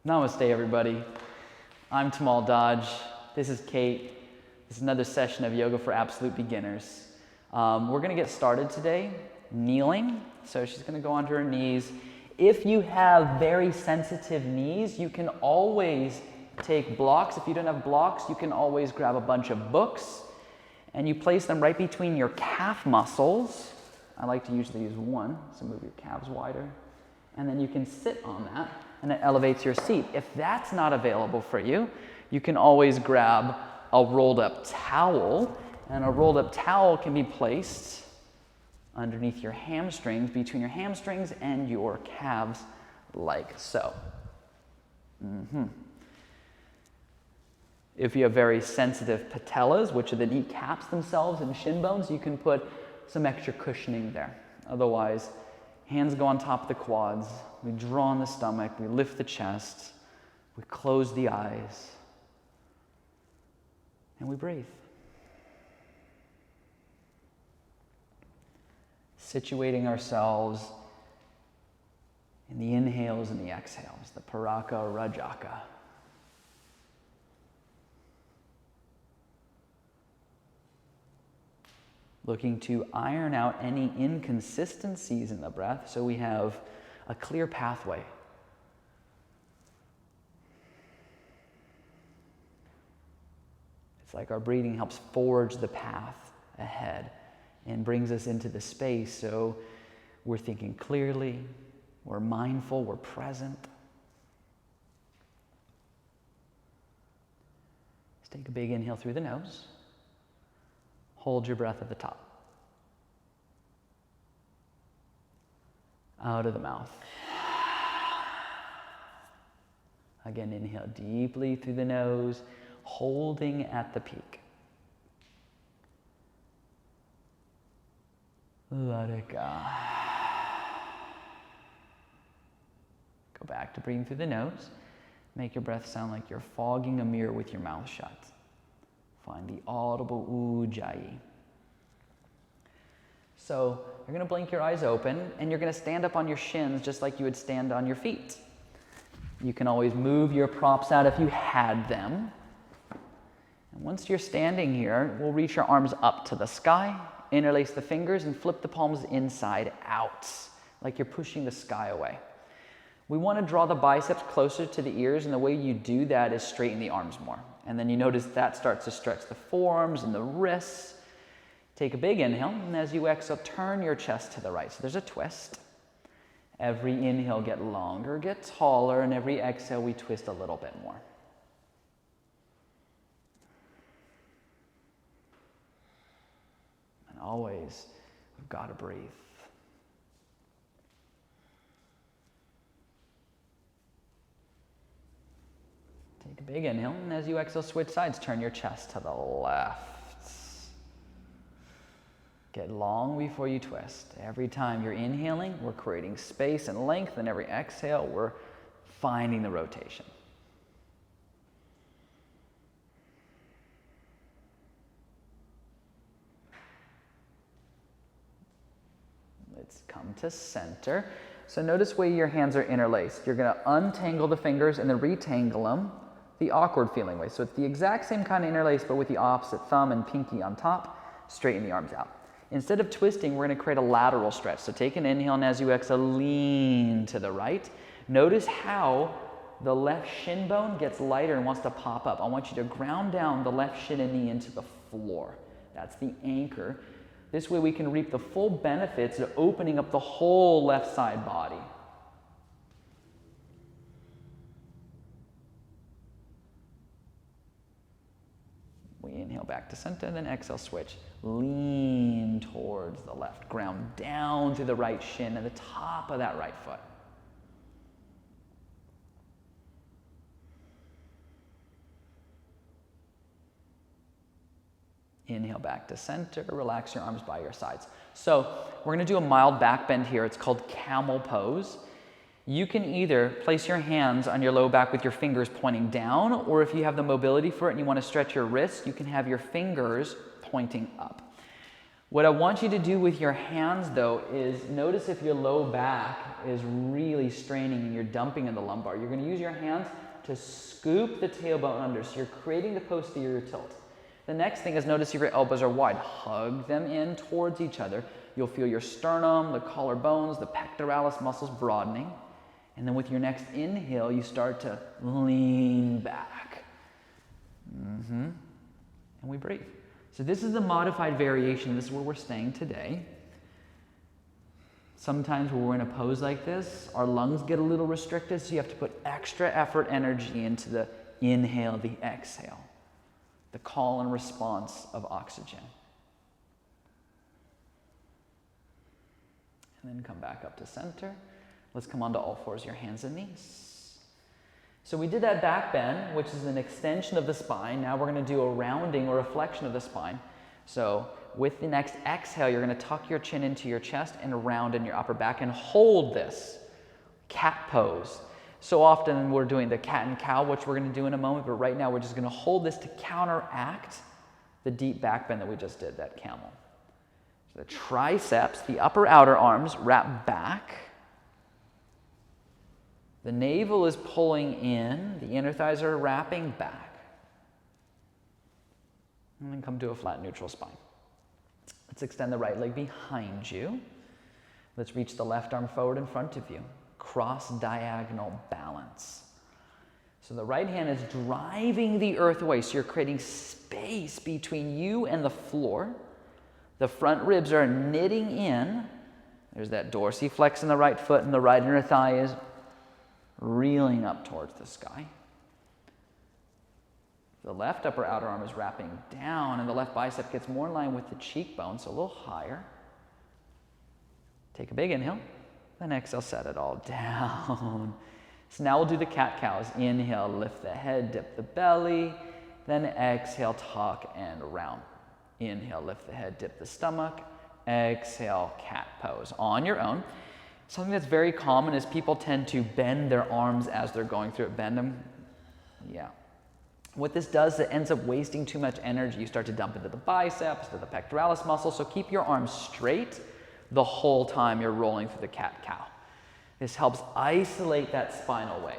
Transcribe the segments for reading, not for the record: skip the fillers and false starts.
Namaste, everybody. I'm Tamal Dodge. This is Kate. This is another session of Yoga for Absolute Beginners. We're going to get started today kneeling. So she's going to go onto her knees. If you have very sensitive knees, you can always take blocks. If you don't have blocks, you can always grab a bunch of books and you place them right between your calf muscles. I like to usually use one, so move your calves wider. And then you can sit on that and it elevates your seat. If that's not available for you, you can always grab a rolled up towel, and a rolled up towel can be placed underneath your hamstrings, between your hamstrings and your calves, like so. If you have very sensitive patellas, which are the kneecaps themselves and shin bones, you can put some extra cushioning there. Otherwise, hands go on top of the quads, we draw on the stomach, we lift the chest, we close the eyes, and we breathe. Situating ourselves in the inhales and the exhales, the Paraka Rajaka. Looking to iron out any inconsistencies in the breath so we have a clear pathway. It's like our breathing helps forge the path ahead and brings us into the space so we're thinking clearly, we're mindful, we're present. Let's take a big inhale through the nose. Hold your breath at the top. Out of the mouth. Again, inhale deeply through the nose, holding at the peak. Let it go. Go back to breathing through the nose. Make your breath sound like you're fogging a mirror with your mouth shut. Find the audible ujjayi. So you're going to blink your eyes open and you're going to stand up on your shins just like you would stand on your feet. You can always move your props out if you had them. And once you're standing here, we'll reach your arms up to the sky, interlace the fingers, and flip the palms inside out, like you're pushing the sky away. We want to draw the biceps closer to the ears, and the way you do that is straighten the arms more. And then you notice that starts to stretch the forearms and the wrists. Take a big inhale, and as you exhale, turn your chest to the right. So there's a twist. Every inhale, get longer, get taller, and every exhale, we twist a little bit more. And always, we've got to breathe. Take a big inhale, and as you exhale, switch sides. Turn your chest to the left. Get long before you twist. Every time you're inhaling, we're creating space and length, and every exhale, we're finding the rotation. Let's come to center. So notice where your hands are interlaced. You're going to untangle the fingers and then retangle them the awkward feeling way. So it's the exact same kind of interlace, but with the opposite thumb and pinky on top. Straighten the arms out. Instead of twisting, we're going to create a lateral stretch. So take an inhale, and as you exhale, lean to the right. Notice how the left shin bone gets lighter and wants to pop up. I want you to ground down the left shin and knee into the floor. That's the anchor. This way we can reap the full benefits of opening up the whole left side body. We inhale back to center, and then exhale, switch. Lean towards the left. Ground down through the right shin and the top of that right foot. Inhale back to center. Relax your arms by your sides. So we're going to do a mild back bend here. It's called camel pose. You can either place your hands on your low back with your fingers pointing down, or if you have the mobility for it and you want to stretch your wrists, you can have your fingers pointing up. What I want you to do with your hands, though, is notice if your low back is really straining and you're dumping in the lumbar. You're going to use your hands to scoop the tailbone under, so you're creating the posterior tilt. The next thing is notice if your elbows are wide. Hug them in towards each other. You'll feel your sternum, the collarbones, the pectoralis muscles broadening. And then with your next inhale, you start to lean back. And we breathe. So this is the modified variation. This is where we're staying today. Sometimes when we're in a pose like this, our lungs get a little restricted, so you have to put extra effort, energy into the inhale, the exhale, the call and response of oxygen. And then come back up to center. Let's come onto all fours, your hands and knees. So we did that back bend, which is an extension of the spine. Now we're going to do a rounding or a flexion of the spine. So with the next exhale, you're going to tuck your chin into your chest and round in your upper back and hold this cat pose. So often we're doing the cat and cow, which we're going to do in a moment, but right now we're just going to hold this to counteract the deep back bend that we just did, that camel. So the triceps, the upper outer arms wrap back. The navel is pulling in, the inner thighs are wrapping back. And then come to a flat neutral spine. Let's extend the right leg behind you. Let's reach the left arm forward in front of you. Cross diagonal balance. So the right hand is driving the earth away, so you're creating space between you and the floor. The front ribs are knitting in. There's that dorsiflex in the right foot, and the right inner thigh is reeling up towards the sky. The left upper outer arm is wrapping down, and the left bicep gets more in line with the cheekbone, so a little higher. Take a big inhale, then exhale, set it all down. So now we'll do the cat-cows. Inhale, lift the head, dip the belly, then exhale, tuck and round. Inhale, lift the head, dip the stomach, exhale, cat pose. On your own. Something that's very common is people tend to bend their arms as they're going through it. Bend them. Yeah. What this does is it ends up wasting too much energy. You start to dump into the biceps, to the pectoralis muscle. So keep your arms straight the whole time you're rolling through the cat-cow. This helps isolate that spinal wave.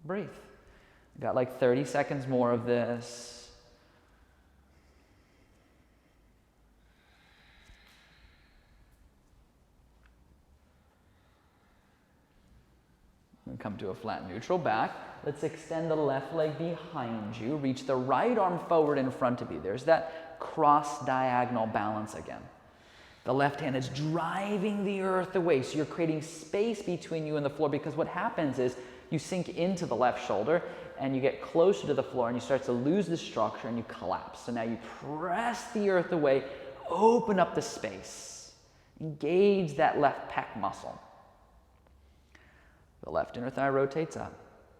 Breathe. Got like 30 seconds more of this. And come to a flat neutral back. Let's extend the left leg behind you. Reach the right arm forward in front of you. There's that cross diagonal balance again. The left hand is driving the earth away, so you're creating space between you and the floor, because what happens is you sink into the left shoulder and you get closer to the floor and you start to lose the structure and you collapse. So now you press the earth away, open up the space, engage that left pec muscle. The left inner thigh rotates up,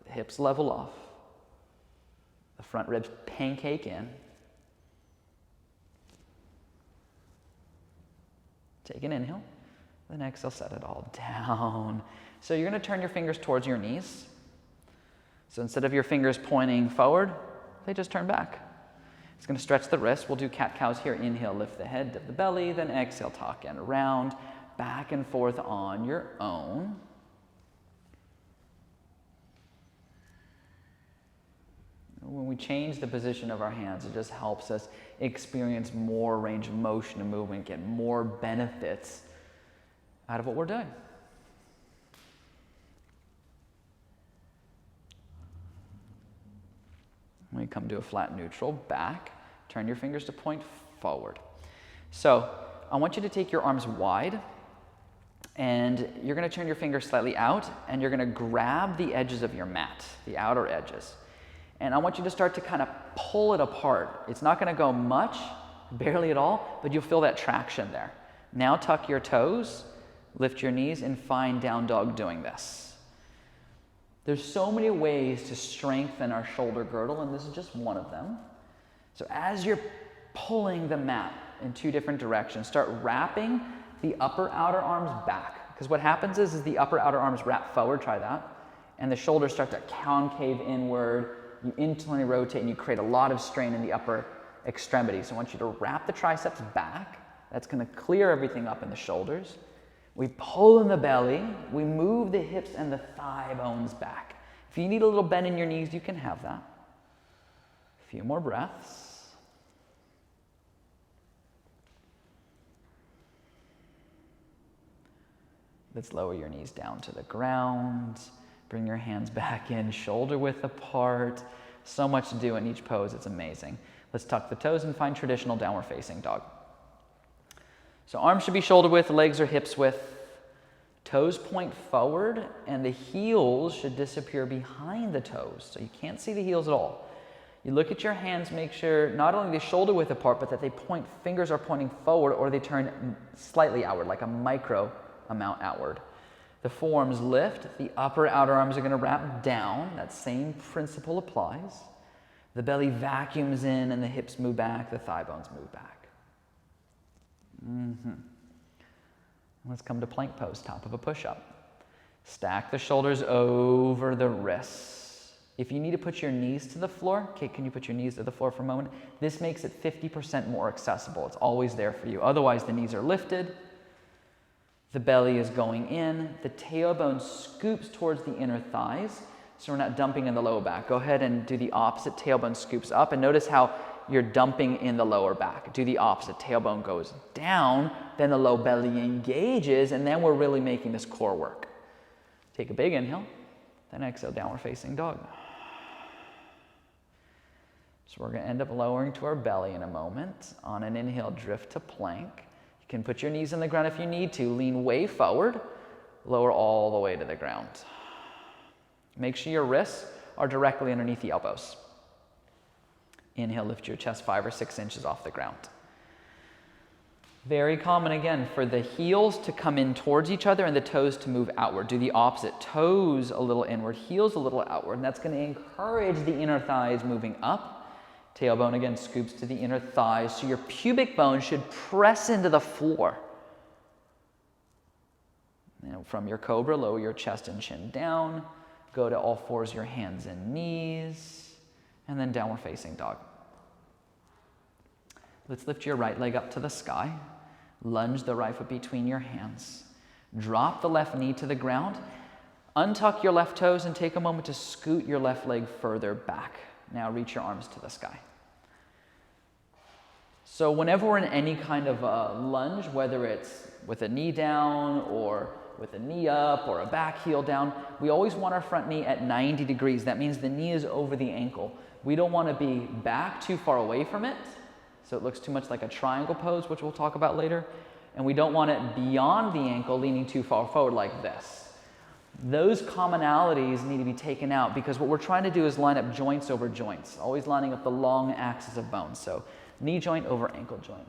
the hips level off, the front ribs pancake in. Take an inhale, then exhale, set it all down. So you're going to turn your fingers towards your knees. So instead of your fingers pointing forward, they just turn back. It's going to stretch the wrists. We'll do cat-cows here. Inhale, lift the head, dip the belly, then exhale, tuck and round, back and forth on your own. When we change the position of our hands, it just helps us experience more range of motion and movement, get more benefits out of what we're doing. When we come to a flat neutral back, turn your fingers to point forward. So I want you to take your arms wide, and you're going to turn your fingers slightly out, and you're going to grab the edges of your mat, the outer edges. And I want you to start to kind of pull it apart. It's not going to go much, barely at all, but you'll feel that traction there. Now tuck your toes, lift your knees, and find down dog doing this. There's so many ways to strengthen our shoulder girdle, and this is just one of them. So as you're pulling the mat in two different directions, start wrapping the upper outer arms back. Because what happens is the upper outer arms wrap forward, try that, and the shoulders start to concave inward. You internally rotate and you create a lot of strain in the upper extremity. So I want you to wrap the triceps back. That's going to clear everything up in the shoulders. We pull in the belly. We move the hips and the thigh bones back. If you need a little bend in your knees, you can have that. A few more breaths. Let's lower your knees down to the ground. Bring your hands back in, shoulder width apart. So much to do in each pose, it's amazing. Let's tuck the toes and find traditional downward facing dog. So arms should be shoulder width, legs are hips width. Toes point forward and the heels should disappear behind the toes. So you can't see the heels at all. You look at your hands, make sure not only the shoulder width apart, but that they point, fingers are pointing forward or they turn slightly outward, like a micro amount outward. The forearms lift, the upper outer arms are going to wrap down. That same principle applies. The belly vacuums in and the hips move back, the thigh bones move back. Let's come to plank pose, top of a push-up. Stack the shoulders over the wrists. If you need to put your knees to the floor, okay, can you put your knees to the floor for a moment? This makes it 50% more accessible. It's always there for you. Otherwise, the knees are lifted. The belly is going in. The tailbone scoops towards the inner thighs, so we're not dumping in the lower back. Go ahead and do the opposite. Tailbone scoops up, and notice how you're dumping in the lower back. Do the opposite. Tailbone goes down, then the low belly engages, and then we're really making this core work. Take a big inhale, then exhale, downward facing dog. So we're going to end up lowering to our belly in a moment. On an inhale, drift to plank. You can put your knees on the ground if you need to. Lean way forward. Lower all the way to the ground. Make sure your wrists are directly underneath the elbows. Inhale, lift your chest 5 or 6 inches off the ground. Very common, again, for the heels to come in towards each other and the toes to move outward. Do the opposite. Toes a little inward, heels a little outward. And that's going to encourage the inner thighs moving up. Tailbone again scoops to the inner thighs, so your pubic bone should press into the floor. Now, from your cobra, lower your chest and chin down. Go to all fours, your hands and knees, and then downward facing dog. Let's lift your right leg up to the sky. Lunge the right foot between your hands. Drop the left knee to the ground. Untuck your left toes and take a moment to scoot your left leg further back. Now reach your arms to the sky. So whenever we're in any kind of a lunge, whether it's with a knee down or with a knee up or a back heel down, we always want our front knee at 90 degrees. That means the knee is over the ankle. We don't want to be back too far away from it, so it looks too much like a triangle pose, which we'll talk about later. And we don't want it beyond the ankle, leaning too far forward like this. Those commonalities need to be taken out because what we're trying to do is line up joints over joints, always lining up the long axis of bones. So knee joint over ankle joint.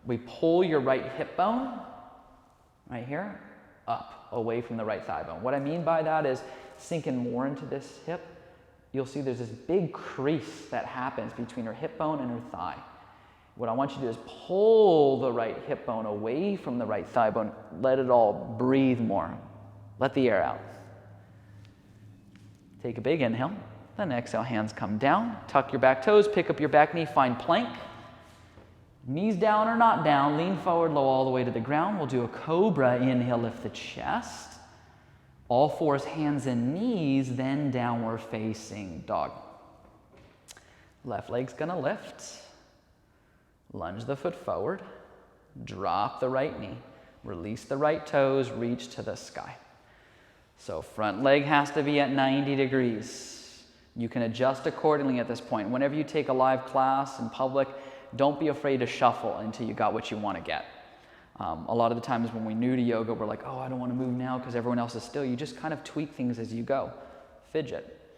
We pull your right hip bone, right here, up, away from the right thigh bone. What I mean by that is sinking more into this hip. You'll see there's this big crease that happens between her hip bone and her thigh. What I want you to do is pull the right hip bone away from the right thigh bone. Let it all breathe more. Let the air out. Take a big inhale. Then exhale, hands come down. Tuck your back toes, pick up your back knee, find plank. Knees down or not down, lean forward, low all the way to the ground. We'll do a cobra. Inhale, lift the chest. All fours, hands and knees, then downward facing dog. Left leg's gonna lift. Lunge the foot forward, drop the right knee, release the right toes, reach to the sky. So front leg has to be at 90 degrees. You can adjust accordingly at this point. Whenever you take a live class in public, don't be afraid to shuffle until you got what you want to get. A lot of the times when we're new to yoga, we're like, oh, I don't want to move now because everyone else is still. You just kind of tweak things as you go. Fidget.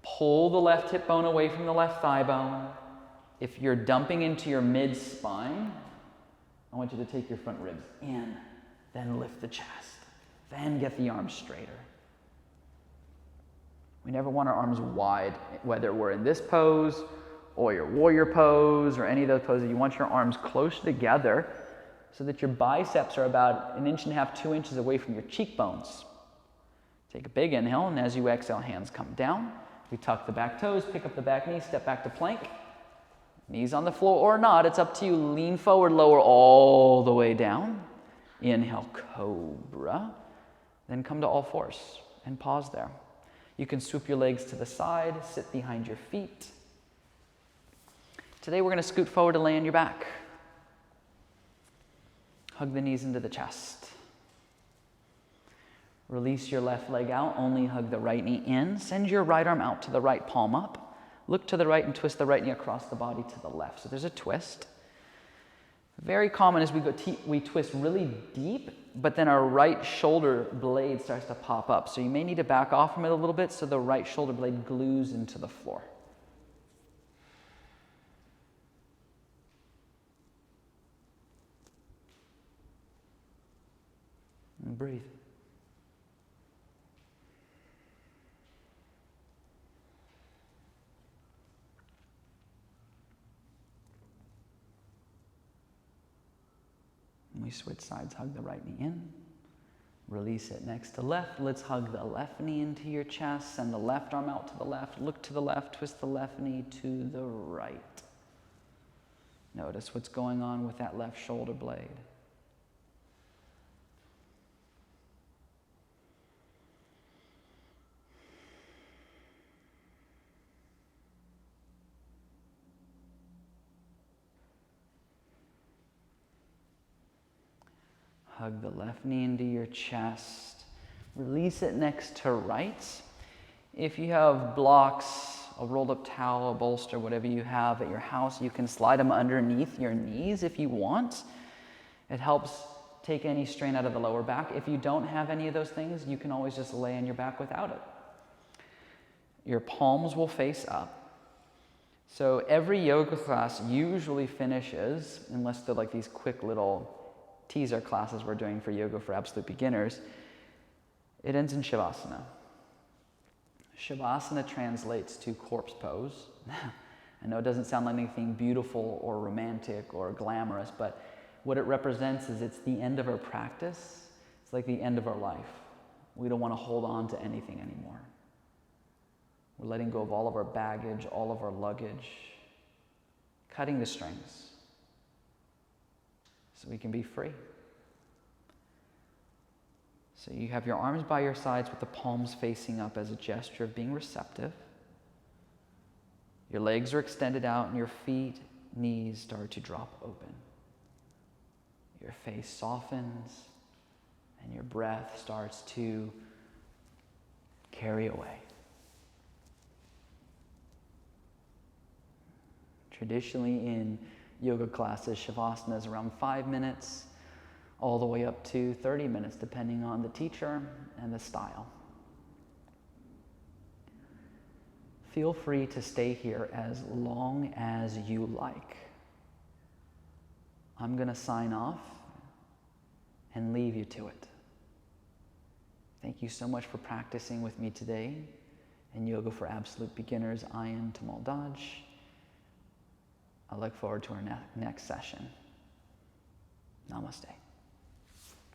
Pull the left hip bone away from the left thigh bone. If you're dumping into your mid-spine, I want you to take your front ribs in, then lift the chest, then get the arms straighter. We never want our arms wide, whether we're in this pose or your warrior pose or any of those poses. You want your arms close together so that your biceps are about 1.5 inches, 2 inches away from your cheekbones. Take a big inhale, and as you exhale, hands come down. We tuck the back toes, pick up the back knee, step back to plank. Knees on the floor or not, it's up to you. Lean forward, lower all the way down. Inhale, cobra. Then come to all fours and pause there. You can swoop your legs to the side, sit behind your feet. Today we're going to scoot forward to lay on your back. Hug the knees into the chest. Release your left leg out, only hug the right knee in. Send your right arm out to the right, palm up. Look to the right and twist the right knee across the body to the left. So there's a twist. Very common is we twist really deep, but then our right shoulder blade starts to pop up. So you may need to back off from it a little bit so the right shoulder blade glues into the floor. And breathe. We switch sides, hug the right knee in, release it next to left. Let's hug the left knee into your chest, send the left arm out to the left, look to the left, twist the left knee to the right. Notice what's going on with that left shoulder blade. Hug the left knee into your chest. Release it next to right. If you have blocks, a rolled up towel, a bolster, whatever you have at your house, you can slide them underneath your knees if you want. It helps take any strain out of the lower back. If you don't have any of those things, you can always just lay on your back without it. Your palms will face up. So every yoga class usually finishes, unless they're like these quick little teaser classes we're doing for yoga for absolute beginners, it ends in Shavasana. Shavasana translates to corpse pose. I know it doesn't sound like anything beautiful or romantic or glamorous, but what it represents is it's the end of our practice. It's like the end of our life. We don't want to hold on to anything anymore. We're letting go of all of our baggage, all of our luggage, cutting the strings, so we can be free. So you have your arms by your sides with the palms facing up as a gesture of being receptive. Your legs are extended out and your feet, knees start to drop open. Your face softens and your breath starts to carry away. Traditionally in yoga classes, Shavasana is around 5 minutes, all the way up to 30 minutes, depending on the teacher and the style. Feel free to stay here as long as you like. I'm going to sign off and leave you to it. Thank you so much for practicing with me today in Yoga for Absolute Beginners. I am Tamal Dodge. I look forward to our next session. Namaste.